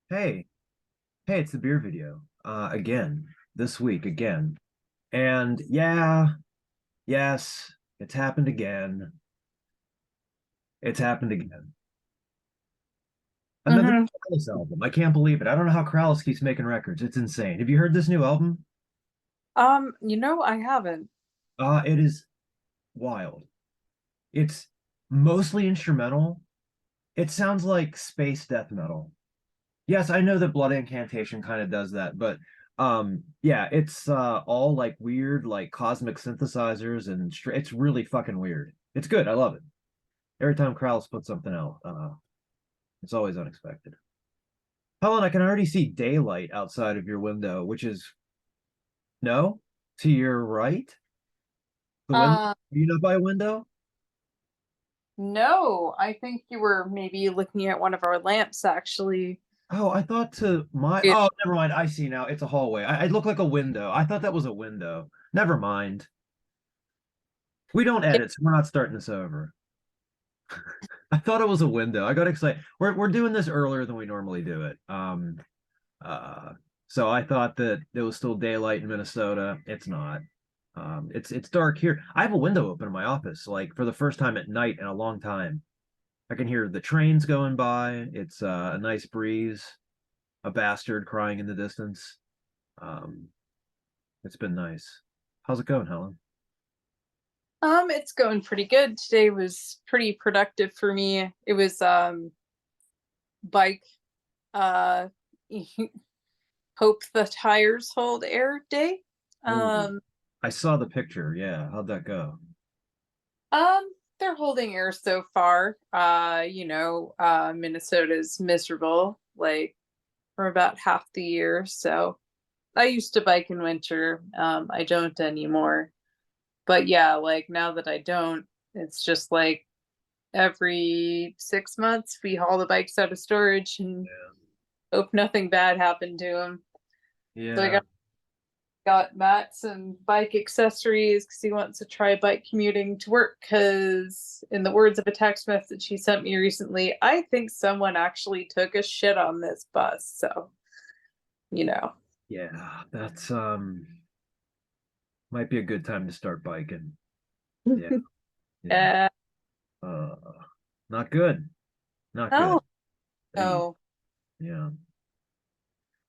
Hey, hey, it's the beer video. Again, this week again. And yeah, yes, it's happened again. It's happened again. Another hmm Corrales album. I can't believe it. I don't know how Corrales keeps making records. It's insane. Have you heard this new album? I haven't. It is wild. It's mostly instrumental. It sounds like space death metal. Yes, I know that Blood Incantation kind of does that, but yeah, it's all like weird like cosmic synthesizers and it's really fucking weird. It's good. I love it. Every time Krauss puts something out, it's always unexpected. Helen, I can already see daylight outside of your window, which is no, to your right. The window. Uh, Are you not by a window? no, I think you were maybe looking at one of our lamps actually. Oh, I thought to my. It, Oh, never mind. I see now. It's a hallway. I look like a window. I thought that was a window. Never mind. We don't yeah, edit, so we're not starting this over. I thought it was a window. I got excited. We're doing this earlier than we normally do it. Uh, so I thought that it was still daylight in Minnesota. It's not. It's dark here. I have a window open in my office, like for the first time at night in a long time. I can hear the trains going by. It's a nice breeze. A bastard crying in the distance. Um, it's been nice. How's it going, Helen? it's going pretty good. Today was pretty productive for me. It was bike uh hope the tires hold air day. Ooh, Um I saw the picture. Yeah, how'd that go? um they're holding air so far. Minnesota's miserable like for about half the year, so I used to bike in winter. I don't anymore. But yeah, like now that I don't, it's just like every 6 months we haul the bikes out of storage and hope nothing bad happened to them. So I Yeah. got Matt some bike accessories because he wants to try bike commuting to work. Because in the words of a text message he sent me recently, I think someone actually took a shit on this bus. So you know, Yeah, that's might be a good time to start biking. Yeah, yeah. uh, Uh, not good. Not no, good. Hey, no. yeah.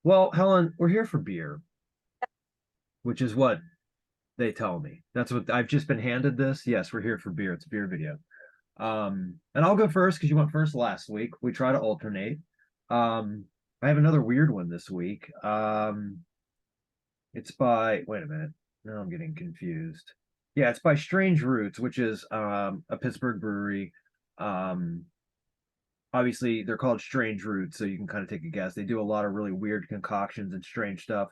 Well, Helen, we're here for beer, which is what they tell me. That's what I've just been handed this. Yes, we're here for beer. It's a beer video. And I'll go first because you went first last week. We try to alternate. Um, I have another weird one this week. It's by, wait a minute. Now I'm getting confused. Yeah, it's by Strange Roots, which is a Pittsburgh brewery. Um, Obviously, they're called Strange Roots, so you can kind of take a guess. They do a lot of really weird concoctions and strange stuff.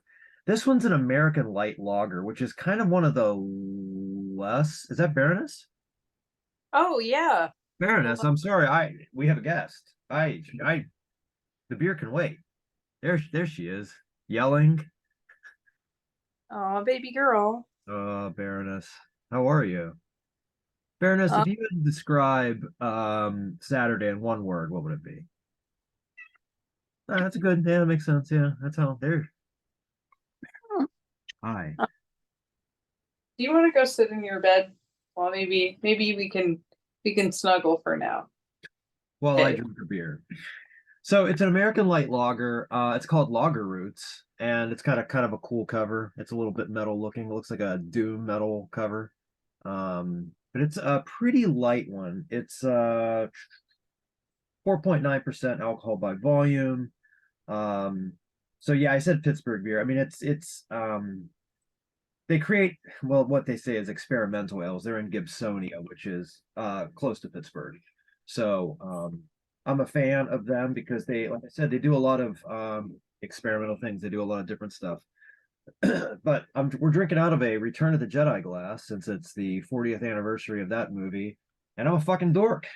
This one's an American light lager, which is kind of one of the less. Is that Baroness? Oh yeah. Baroness, I'm sorry. We have a guest. The beer can wait. There she is, yelling. Oh, baby girl. Baroness, how are you? Baroness, Uh, if you had to describe Saturday in one word, what would it be? That's a good. Yeah, that makes sense. Yeah, that's how. There. Hi. do you want to go sit in your bed? Well, maybe we can snuggle for now. While I Okay. drink a beer. So it's an American light lager. It's called Lager Roots, and it's got a kind of a cool cover. It's a little bit metal looking. It looks like a doom metal cover. But it's a pretty light one. It's 4.9% alcohol by volume. Um, so yeah, I said Pittsburgh beer. I mean, it's they create well what they say is experimental ales. They're in Gibsonia, which is close to Pittsburgh. So I'm a fan of them because they, like I said, they do a lot of experimental things. They do a lot of different stuff. But we're drinking out of a Return of the Jedi glass since it's the 40th anniversary of that movie, and I'm a fucking dork.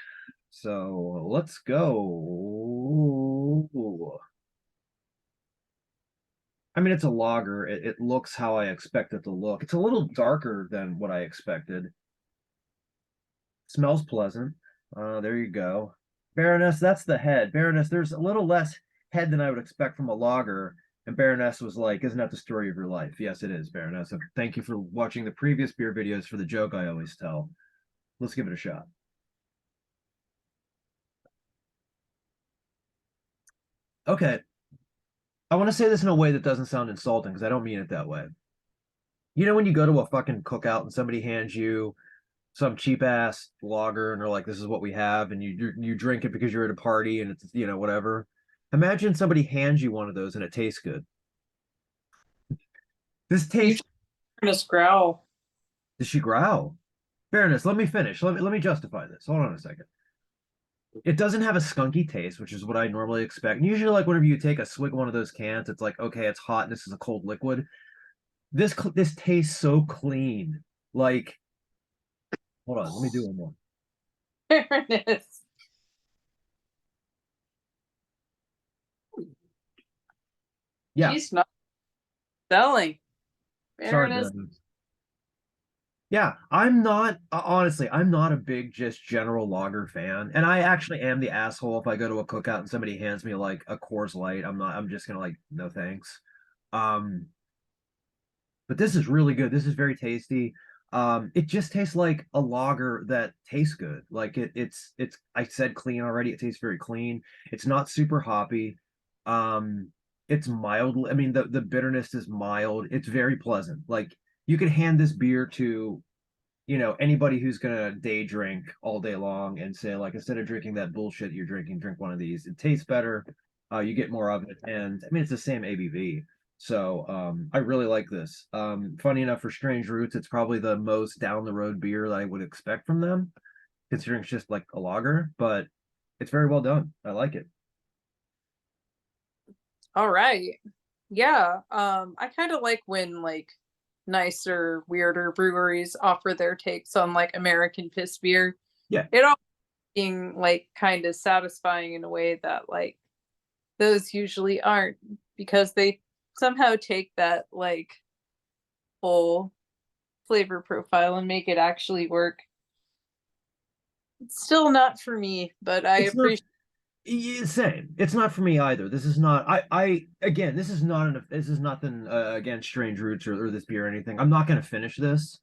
So let's go. I mean, it's a lager. It looks how I expect it to look. It's a little darker than what I expected. Smells pleasant. There you go. Baroness, that's the head. Baroness, there's a little less head than I would expect from a lager. And Baroness was like, "Isn't that the story of your life?" Yes, it is, Baroness. So thank you for watching the previous beer videos for the joke I always tell. Let's give it a shot. Okay. I want to say this in a way that doesn't sound insulting because I don't mean it that way. You know when you go to a fucking cookout and somebody hands you some cheap ass lager and they're like, "This is what we have," and you drink it because you're at a party and it's whatever. Imagine somebody hands you one of those and it tastes good. This You tastes. just growl. Does she growl? Fairness. Let me finish. Let me justify this. Hold on a second. It doesn't have a skunky taste, which is what I normally expect. And usually, like whenever you take a swig of one of those cans, it's like, okay, it's hot. And this is a cold liquid. This tastes so clean. Like, hold on, let me do one more. Fairness. Yeah, She's not selling. sorry, Fairness. Brandon. Yeah, I'm not honestly, I'm not a big just general lager fan. And I actually am the asshole if I go to a cookout and somebody hands me like a Coors Light. I'm just gonna like, no thanks. Um, but this is really good. This is very tasty. It just tastes like a lager that tastes good. Like it's I said clean already. It tastes very clean. It's not super hoppy. Um, it's mild. I mean, the bitterness is mild. It's very pleasant. Like you could hand this beer to anybody who's gonna day drink all day long and say, like, instead of drinking that bullshit you're drinking, drink one of these. It tastes better. You get more of it, and I mean it's the same ABV. So I really like this. Funny enough, for Strange Roots, it's probably the most down the road beer that I would expect from them, considering it's just like a lager, but it's very well done. I like it. All right. Yeah. I kind of like when like nicer, weirder breweries offer their takes on like American piss beer. Yeah, It all being like kind of satisfying in a way that like those usually aren't because they somehow take that like full flavor profile and make it actually work. It's still not for me, but I it's not. appreciate. Yeah, same. It's not for me either. This is not. I again. This is not an. This is nothing against Strange Roots or this beer or anything. I'm not going to finish this,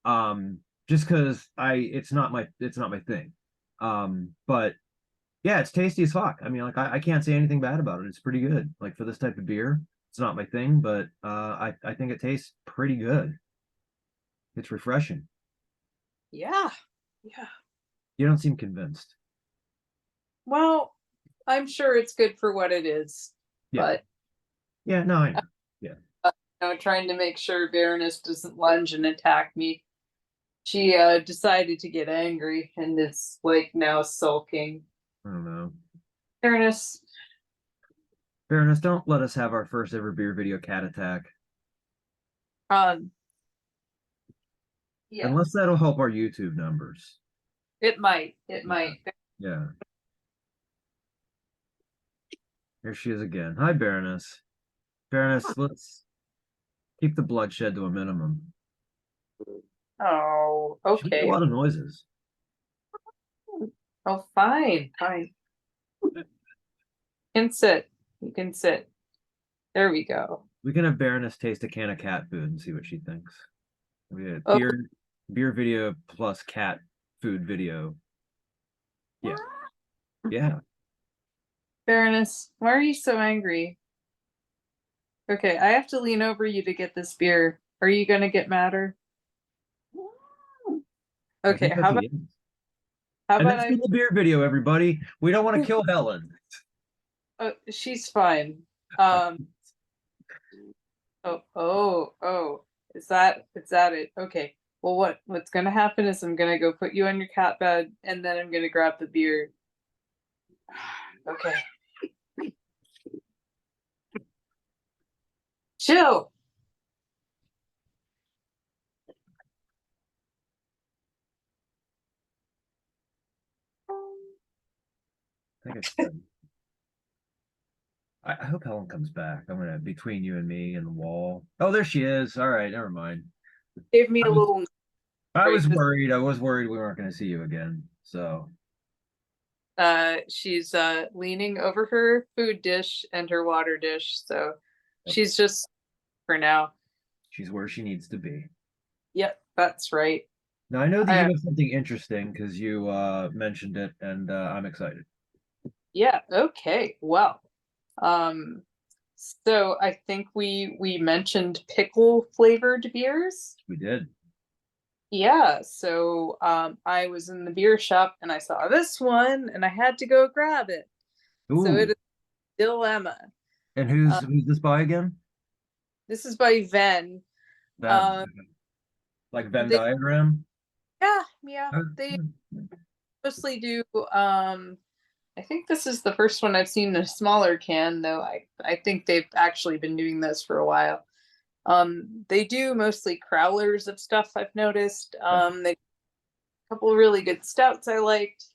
just because I. It's not my. It's not my thing. But yeah, it's tasty as fuck. I mean, like I can't say anything bad about it. It's pretty good. Like for this type of beer, it's not my thing, but I think it tastes pretty good. It's refreshing. Yeah. Yeah. You don't seem convinced. Well, I'm sure it's good for what it is, Yeah. but Yeah. No, I know. Yeah. trying to make sure Baroness doesn't lunge and attack me. She decided to get angry and is like now sulking. I don't know. Baroness, Fairness, don't let us have our first ever beer video cat attack. um, yeah, Unless that'll help our YouTube numbers. it might, it Yeah. might. Yeah. Here she is again. Hi, Baroness. Baroness, let's keep the bloodshed to a minimum. Oh, She makes a okay. lot of noises. Oh, fine, fine. You can sit. You can sit. There we go. We can have Baroness taste a can of cat food and see what she thinks. We had Oh, beer video plus cat food video. Yeah. Yeah. Baroness, why are you so angry? Okay, I have to lean over you to get this beer. Are you gonna get madder? I Okay, think that's a yes. how And about that's I been the beer video, everybody. We don't want to kill Helen. she's fine. Oh, is that it? Okay. Well, what's gonna happen is I'm gonna go put you on your cat bed, and then I'm gonna grab the beer. Okay. Chill. I think it's good. I hope Helen comes back. I'm gonna between you and me and the wall. Oh, there she is. All right, never mind. Give me I a was little I was break. This worried. I was worried we weren't gonna see you again. So She's leaning over her food dish and her water dish, so Yep. she's just for now. She's where she needs to be. Yep, that's right. Now I know that you I have something interesting because you mentioned it, and I'm excited. Yeah, okay. Well, um so I think we mentioned pickle flavored beers. We did. Yeah, so I was in the beer shop and I saw this one and I had to go grab it. So it Ooh, is Dilemma. and Uh, who's this by again? this is by Venn. Them, Um, like Venn they diagram. yeah, they mostly do. I think this is the first one I've seen in a smaller can, though. I think they've actually been doing this for a while. They do mostly crowlers of stuff. I've noticed. Yeah. They a couple of really good stouts I liked,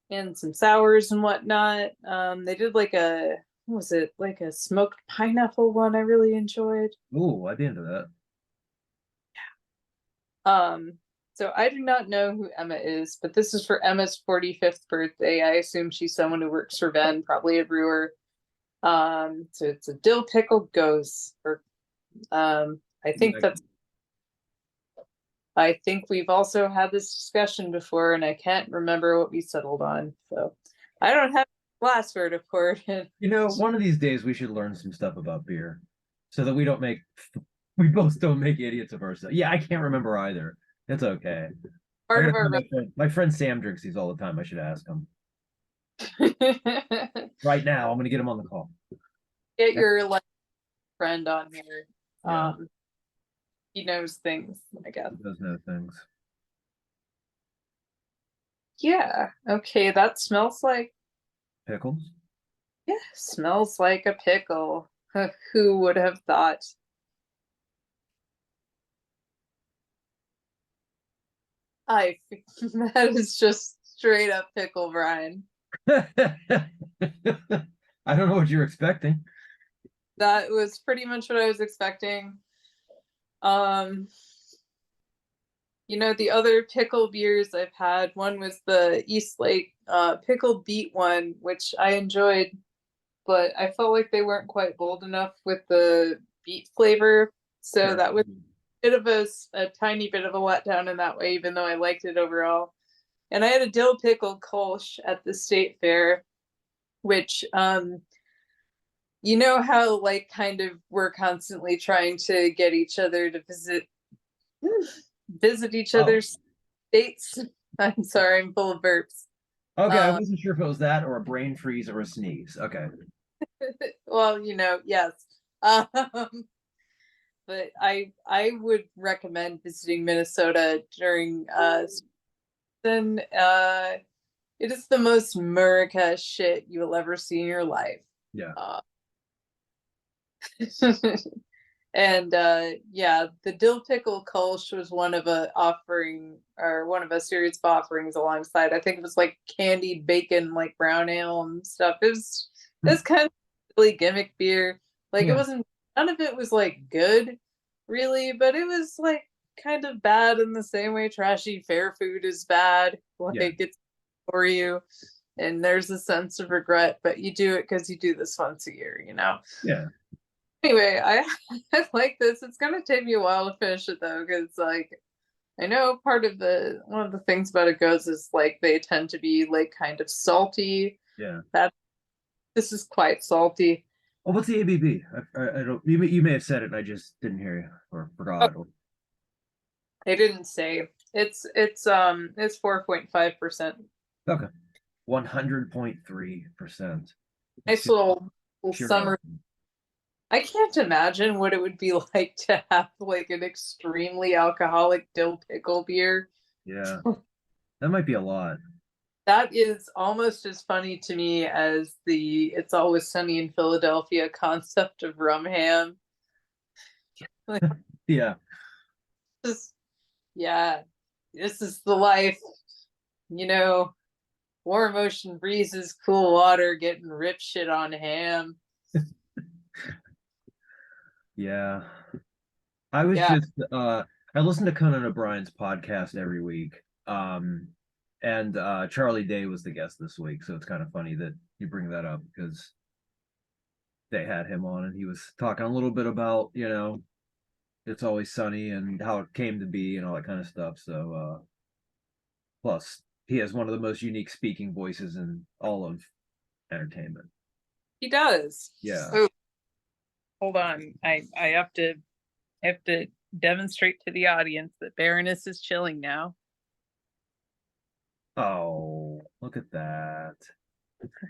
and some sours and whatnot. They did like a what was it like a smoked pineapple one I really enjoyed. Ooh, I'd be into that. Um, so I do not know who Emma is, but this is for Emma's 45th birthday. I assume she's someone who works for Ben, probably a brewer. So it's a dill pickle ghost, or I think Yeah. that's. I think we've also had this discussion before, and I can't remember what we settled on. So I don't have last word, of course. You know, one of these days we should learn some stuff about beer, so that we don't make we both don't make idiots of ourselves. Yeah, I can't remember either. It's okay. I Part gotta of tell our my friend Sam drinks these all the time. I should ask him get right now. I'm gonna get him on the call. your like friend on here. Yeah, Um, he knows things, I guess. he does know things. Yeah. Okay, that smells like Pickles. yeah, smells like a pickle. Who would have thought? I that is just straight up pickle brine. I don't know what you're expecting. That was pretty much what I was expecting. Um, the other pickle beers I've had, one was the East Lake pickle beet one, which I enjoyed, but I felt like they weren't quite bold enough with the beet flavor. So Sure. that was a bit of a tiny bit of a letdown in that way, even though I liked it overall. And I had a dill pickle Kolsch at the state fair, which you know how like kind of we're constantly trying to get each other to visit each Oh, other's states. I'm sorry, I'm full of burps. okay. I Uh, wasn't sure if it was that or a brain freeze or a sneeze. Okay. well, yes. Um, but I would recommend visiting Minnesota during season. It is the most America shit you will ever see in your life. Yeah. Uh, and yeah, the dill pickle Kolsch was one of a offering or one of a series of offerings alongside. I think it was like candied bacon, like brown ale and stuff. It was kind of really gimmick beer. Like it Yeah. wasn't none of it was like good, really, but it was like kind of bad in the same way trashy fair food is bad. Yeah. Like it's for you. And there's a sense of regret, but you do it because you do this once a year. Yeah. Anyway, I like this. It's gonna take me a while to finish it though, because like I know part of the one of the things about it goes is like they tend to be like kind of salty. Yeah. That this is quite salty. Oh, what's the ABV? I don't. You may have said it, and I just didn't hear you or Oh, forgot. Or, they didn't say. It's 4.5%. okay. 100.3%. Nice It's little pure summer. alcohol. I can't imagine what it would be like to have like an extremely alcoholic dill pickle beer. Yeah. That might be a lot. That is almost as funny to me as the "It's Always Sunny in Philadelphia" concept of rum ham. Like, Yeah. just, yeah, this is the life, you know, warm ocean breezes, cool water, getting rip shit on ham. Yeah. I was Yeah. just I listen to Conan O'Brien's podcast every week. And Charlie Day was the guest this week, so it's kind of funny that you bring that up because they had him on and he was talking a little bit about, It's Always Sunny and how it came to be and all that kind of stuff. So plus he has one of the most unique speaking voices in all of entertainment. He does. Yeah. Oh, hold on. I have to demonstrate to the audience that Baroness is chilling now. Oh, look at that.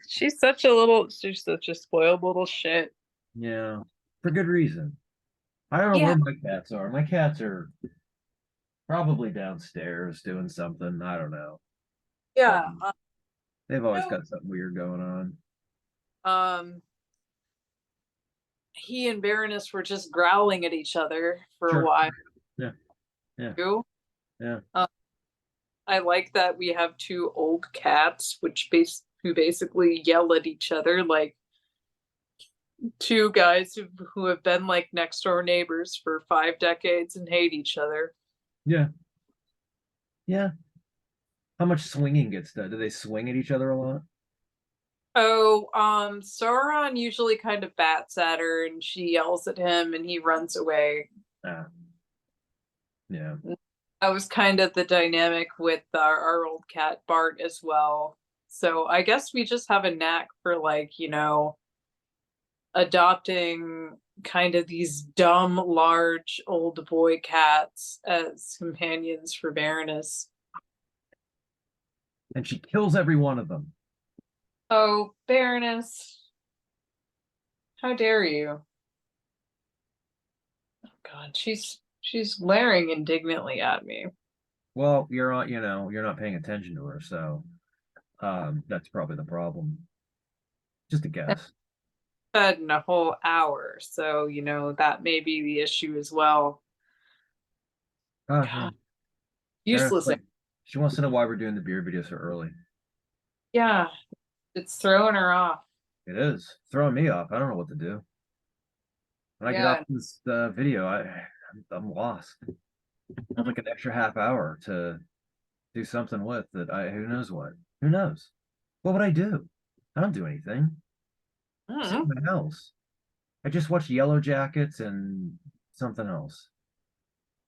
She's such a spoiled little shit. Yeah. For good reason. I don't know Yeah, where my cats are. My cats are probably downstairs doing something. I don't know. But yeah. they've always No, got something weird going on. um, he and Baroness were just growling at each other for a Sure. while. Yeah. Yeah. Too. Yeah. Um, I like that we have two old cats, who basically yell at each other like two guys who have been like next door neighbors for 5 decades and hate each other. Yeah. Yeah. How much swinging gets done? Do they swing at each other a lot? Oh, Sauron usually kind of bats at her and she yells at him and he runs away. Ah, yeah. That was kind of the dynamic with our old cat Bart as well. So I guess we just have a knack for like, adopting kind of these dumb, large old boy cats as companions for Baroness. And she kills every one of them. Oh, Baroness, how dare you? Oh God, she's glaring indignantly at me. Well, you're on, you're not paying attention to her, so that's probably the problem. Just a guess. Fed in a whole hour, so that may be the issue as well. Yeah. God, useless. She wants to know why we're doing the beer video so early. Yeah, it's throwing her off. It is throwing me off. I don't know what to do. When I get off Yeah. this video, I'm lost. I have like an extra half hour to do something with that. Who knows what? Who knows? What would I do? I don't do anything. Sit in Mhm. my house. I just watch Yellow Jackets and something else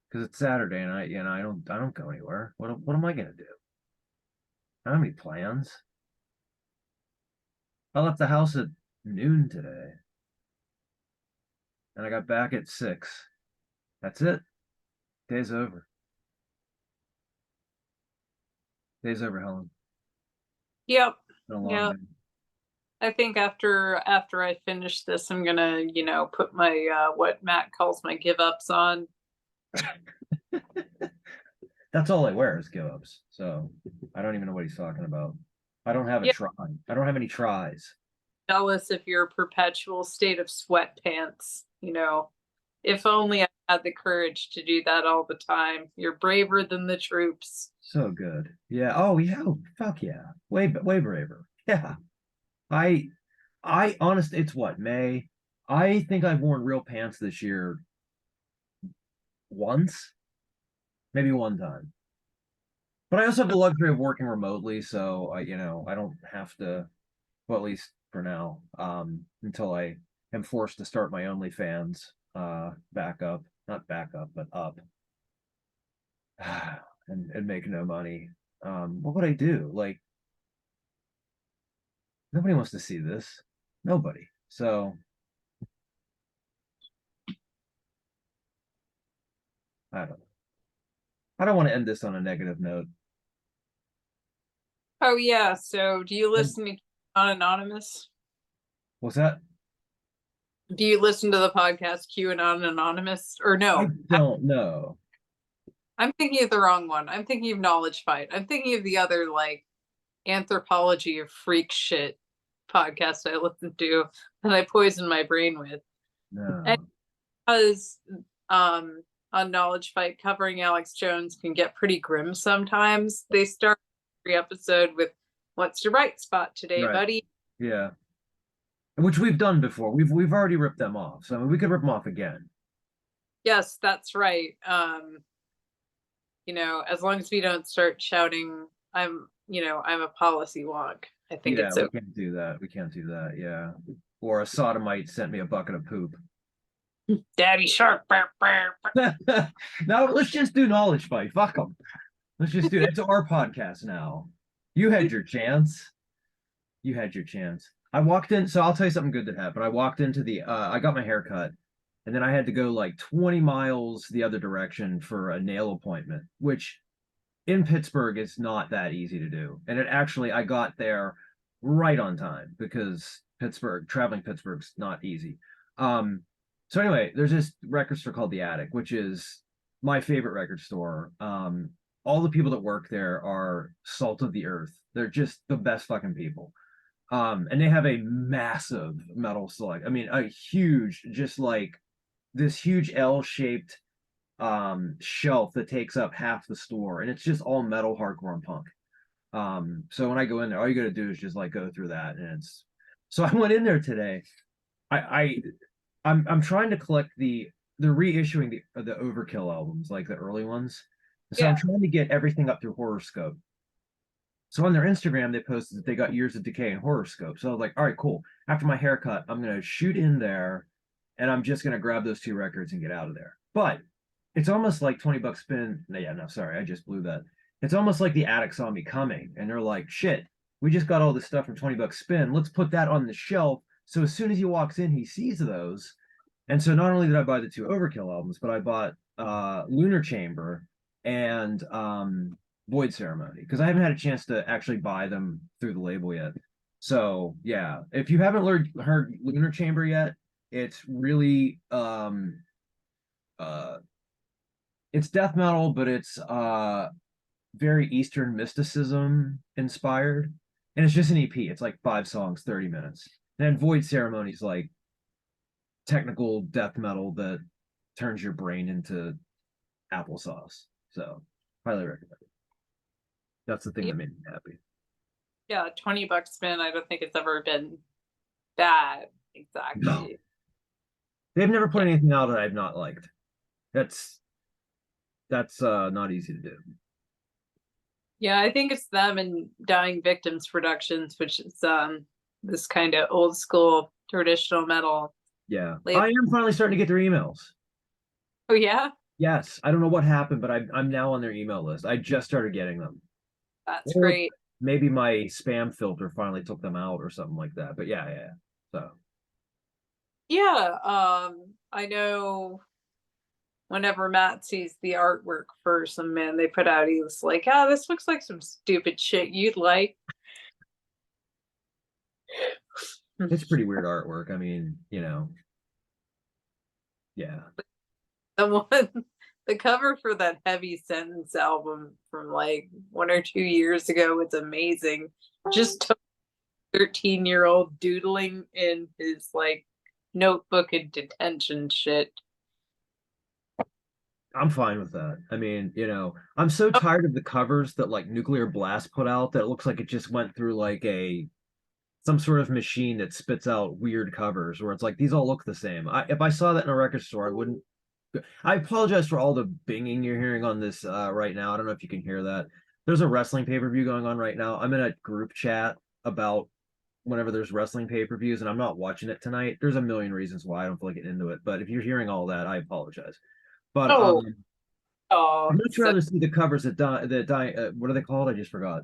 because it's Saturday and I don't go anywhere. What am I gonna do? I don't have any plans. I left the house at noon today and I got back at 6. That's it. Day's over. Day's over, Helen. Yep. Been a long Yep. day. I think after I finish this, I'm gonna, put my what Matt calls my give ups on. That's all I wear is give ups. So I don't even know what he's talking about. I don't have a Yeah, try. I don't have any tries. jealous if you're a perpetual state of sweatpants. If only I had the courage to do that all the time. You're braver than the troops. So good. Yeah. Oh yeah. Oh, fuck yeah. Way braver. Yeah. I I honest it's what, May? I think I've worn real pants this year once, maybe one time. But I also have the luxury of working remotely, so I don't have to, well, at least for now, until I am forced to start my OnlyFans back up, not back up, but up, and make no money. What would I do? Like nobody wants to see this. Nobody. So I don't know. I don't want to end this on a negative note. Oh yeah. So do you listen to Anonymous? What's that? Do you listen to the podcast QAnon Anonymous? Or I no? don't know. I'm thinking of the wrong one. I'm thinking of Knowledge Fight. I'm thinking of the other like anthropology of freak shit podcast I listened to that I poisoned my brain with. And No. because on Knowledge Fight covering Alex Jones can get pretty grim sometimes, they start every episode with "What's your bright spot today, Right. buddy?" Yeah. Which we've done before. We've already ripped them off. So I mean, we could rip them off again. Yes, that's right. As long as we don't start shouting I'm a policy wonk. I think Yeah, it's we okay. can't do that. We can't do that. Yeah. Or a sodomite sent me a bucket of poop. Daddy shark. Burr, burr, burr. No, let's just do knowledge fight. Fuck them. Let's just do it. It's our podcast now. You had your chance. You had your chance. I walked in, so I'll tell you something good that happened. I walked into I got my hair cut, and then I had to go like 20 miles the other direction for a nail appointment, which in Pittsburgh is not that easy to do. And I got there right on time because traveling Pittsburgh's not easy. Um, so anyway, there's this record store called The Attic, which is my favorite record store. All the people that work there are salt of the earth. They're just the best fucking people. And they have a massive metal select. I mean, a huge, just like this huge L-shaped shelf that takes up half the store, and it's just all metal, hardcore, and punk. So when I go in there, all you got to do is just like go through that, and it's. So I went in there today. I, I I'm trying to collect they're reissuing the Overkill albums, like the early ones. So I'm Yeah. trying to get everything up through Horoscope. So on their Instagram, they posted that they got Years of Decay and Horoscope. So I was like, all right, cool. After my haircut, I'm gonna shoot in there, and I'm just gonna grab those two records and get out of there. But it's almost like 20 bucks spin. No, yeah, no, sorry, I just blew that. It's almost like the Attic saw me coming, and they're like, shit, we just got all this stuff from 20 bucks spin. Let's put that on the shelf. So as soon as he walks in, he sees those. And so not only did I buy the two Overkill albums, but I bought Lunar Chamber and Void Ceremony because I haven't had a chance to actually buy them through the label yet. So yeah, if you haven't heard Lunar Chamber yet, it's really uh it's death metal, but it's very Eastern mysticism inspired. And it's just an EP. It's like 5 songs, 30 minutes. And then Void Ceremony is like technical death metal that turns your brain into applesauce. So highly recommend it. That's the thing Yeah, that made me happy. yeah, $20 spin. I don't think it's ever been bad. No, Exactly. they've never put Yeah. anything out that I've not liked. That's that's not easy to do. Yeah, I think it's them and Dying Victims Productions, which is this kind of old school traditional metal Yeah, label. I am finally starting to get their emails. Oh yeah, Yes, I don't know what happened, but I'm now on their email list. I just started getting them, that's or great. maybe my spam filter finally took them out or something like that. But yeah, yeah. So Yeah, I know whenever Matt sees the artwork for some man they put out, he was like, "Ah, this looks like some stupid shit you'd like." it's pretty weird artwork. I mean, yeah. The one, the cover for that Heavy Sentence album from like 1 or 2 years ago was amazing. Just 13-year-old doodling in his like notebook in detention shit. I'm fine with that. I mean, I'm so tired of the covers that like Nuclear Blast put out that it looks like it just went through like a some sort of machine that spits out weird covers where it's like these all look the same. If I saw that in a record store, I wouldn't. I apologize for all the binging you're hearing on this right now. I don't know if you can hear that. There's a wrestling pay-per-view going on right now. I'm in a group chat about whenever there's wrestling pay-per-views, and I'm not watching it tonight. There's a million reasons why I don't feel like getting into it, but if you're hearing all that, I apologize. But Oh, I'd oh, much so rather see the covers that die. What are they called? I just forgot.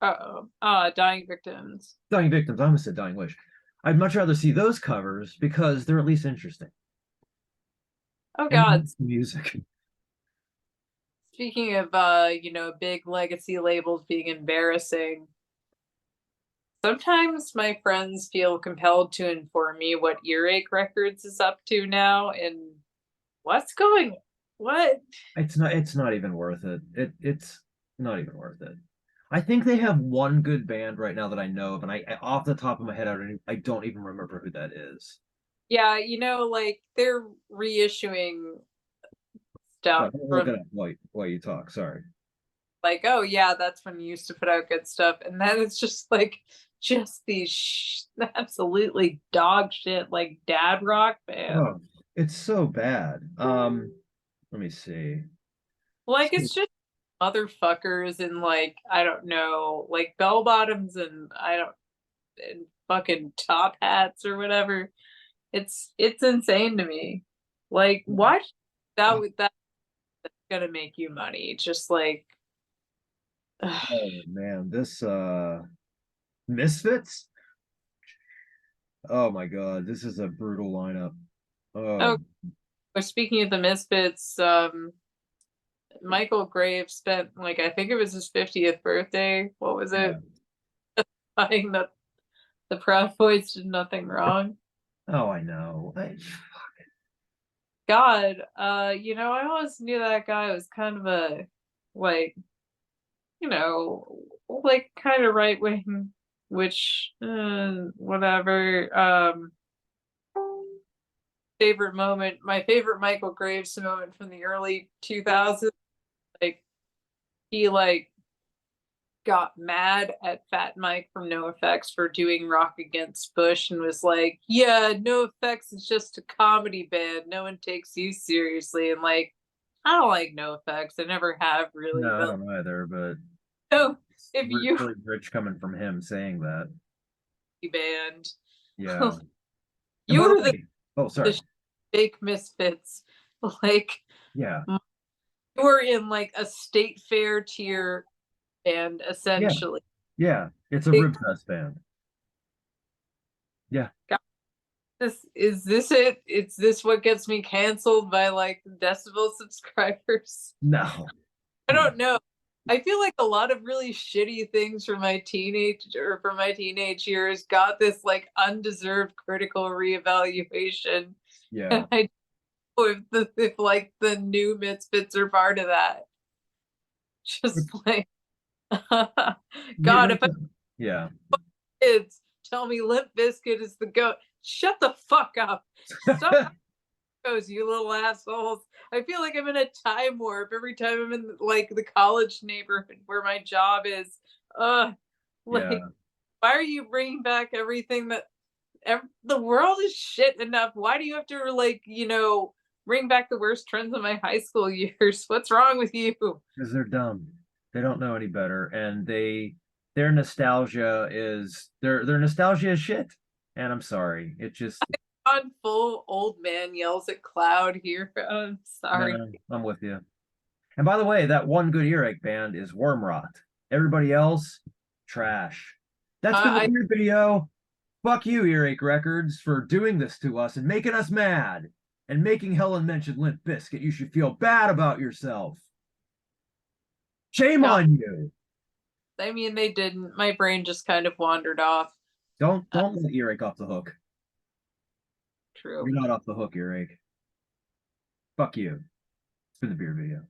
oh, Dying Victims. Dying Victims. I almost said Dying Wish. I'd much rather see those covers because they're at least interesting Oh and God. the music. Speaking of big legacy labels being embarrassing, sometimes my friends feel compelled to inform me what Earache Records is up to now and what's going what? It's not even worth it. It's not even worth it. I think they have one good band right now that I know of, and off the top of my head, I don't even remember who that is. Yeah, like they're reissuing stuff But I'll look from it up while you talk. Sorry. like, oh yeah, that's when you used to put out good stuff. And then it's just like just these absolutely dog shit like dad rock band. Oh, it's so bad. Let me see. Like it's just motherfuckers in like, I don't know, like bell bottoms and I don't and fucking top hats or whatever. It's insane to me. Like, why that would that's gonna make you money? Just like Oh man, this Misfits? Oh my god, this is a brutal lineup. oh, Oh speaking of the Misfits, Michael Graves spent like I think it was his 50th birthday. What was yeah. it? Buying the Proud Boys did nothing wrong. Oh, I know. God, I always knew that guy was kind of a like, like kind of right wing, which whatever. Favorite moment, my favorite Michael Graves moment from the early 2000s, like he like got mad at Fat Mike from NoFX for doing Rock Against Bush and was like, "Yeah, NoFX is just a comedy band. No one takes you seriously." And like, I don't like NoFX. I never have really, No, I but don't either, but so if you really rich coming from him saying that. band, Yeah. And you by the were the way, oh sorry. the fake misfits, like Yeah. you were in like a state fair tier band Yeah. essentially. Yeah. It's a It, rib fest band. Yeah. this it? Is this what gets me canceled by like Decibel subscribers? No. I No. don't know. I feel like a lot of really shitty things from my teenage years got this like undeserved critical reevaluation. Yeah. And I don't know if like the new Misfits are part of that. Just like God, if I Yeah. kids tell me Limp Bizkit is the goat, shut the fuck up. Stop those, you little assholes. I feel like I'm in a time warp every time I'm in like the college neighborhood where my job is. Like, Yeah. why are you bringing back everything that the world is shit enough? Why do you have to like, bring back the worst trends of my high school years? What's wrong with you? Because they're dumb. They don't know any better. And their nostalgia is their nostalgia is shit. And I'm sorry. It just On full old man yells at cloud here. I'm sorry. no, I'm with you. And by the way, that one good earache band is Worm Rot. Everybody else, trash. That's been the I weird video. Fuck you, Earache Records, for doing this to us and making us mad and making Helen mention Limp Bizkit. You should feel bad about yourself. Shame God, on you. I mean they didn't. My brain just kind of wandered off. Uh, Don't let Earache off the hook. True. You're not off the hook, Earache. Fuck you. It's been the beer video.